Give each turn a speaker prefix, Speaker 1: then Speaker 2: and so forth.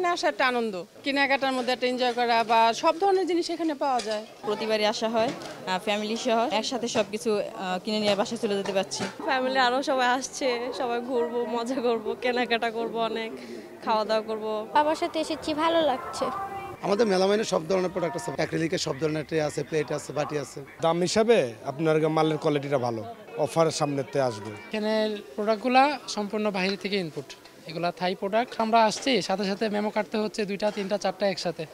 Speaker 1: এখানে আসা একটা আনন্দ, কেনাকাটার মধ্যে একটা এনজয় করা বা সব ধরনের জিনিস এখানে পাওয়া যায়।
Speaker 2: প্রতিবারই আসা হয় ফ্যামিলি সহ, একসাথে সবকিছু কিনে নিয়ে বাসায় চলে যেতে পারছি।
Speaker 3: ফ্যামিলি আরও সবাই আসছে, সবাই ঘুরবো, মজা করব, কেনাকাটা করব, অনেক খাওয়া দাওয়া করব।
Speaker 4: বাবার সাথে এসেছি, ভালো লাগছে।
Speaker 5: আমাদের মেলামাইনে সব ধরনের প্রোডাক্ট আছে, অ্যাক্রিলিকের সব ধরনের ট্রে আছে, প্লেট আছে, বাটি আছে।
Speaker 6: দাম হিসাবে আপনার মালের কোয়ালিটিটা ভালো, অফারের সামনেতে আসবে।
Speaker 7: এখানের প্রোডাক্টগুলা সম্পূর্ণ বাইরে থেকে ইনপুট, এগুলা থাই প্রোডাক্ট। আমরা আসছি সাথে সাথে মেমো কাটতে হচ্ছে 2টা 3টা 4টা একসাথে।